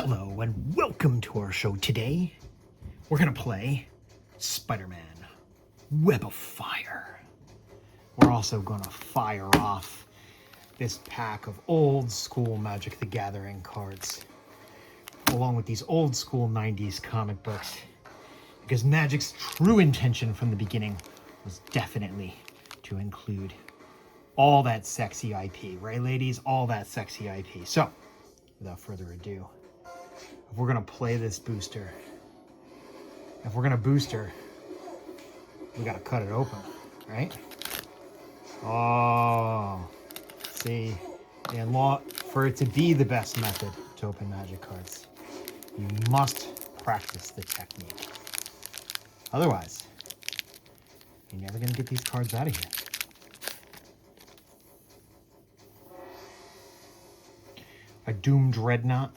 Hello and welcome to our show today. We're gonna play Spider-Man Web of Fire. We're also gonna fire off this pack of old school Magic the Gathering cards, along with these old school 90s comic books, because Magic's true intention from the beginning was definitely to include all that sexy IP, right ladies? All that sexy IP. So, without further ado, if we're gonna play this booster, if we're gonna booster, we gotta cut it open, right? Oh, see, and for it to be the best method to open Magic cards, you must practice the technique. Otherwise, you're never gonna get these cards out of here. A Doom Dreadnought.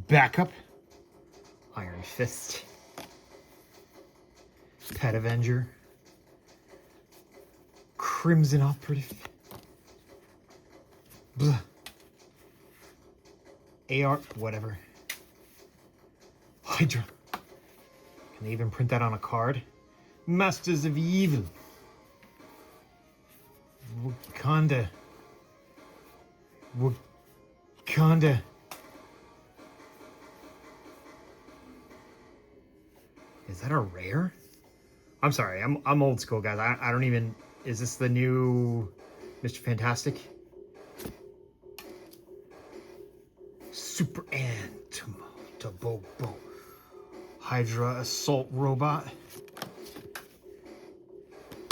Backup. Iron Fist. Pet Avenger. Crimson Operative. Blah. AR, whatever. Hydra. Can they even print that on a card? Masters of Evil. Wakanda. Wakanda. Is that a rare? I'm sorry, I'm old school, guys. I don't even... Is this the new Mr. Fantastic? Super Antomo. Hydra Assault Robot.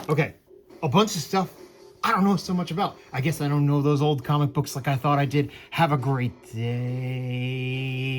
Okay, a bunch of stuff I don't know so much about. I guess I don't know those old comic books like I thought I did. Have a great day.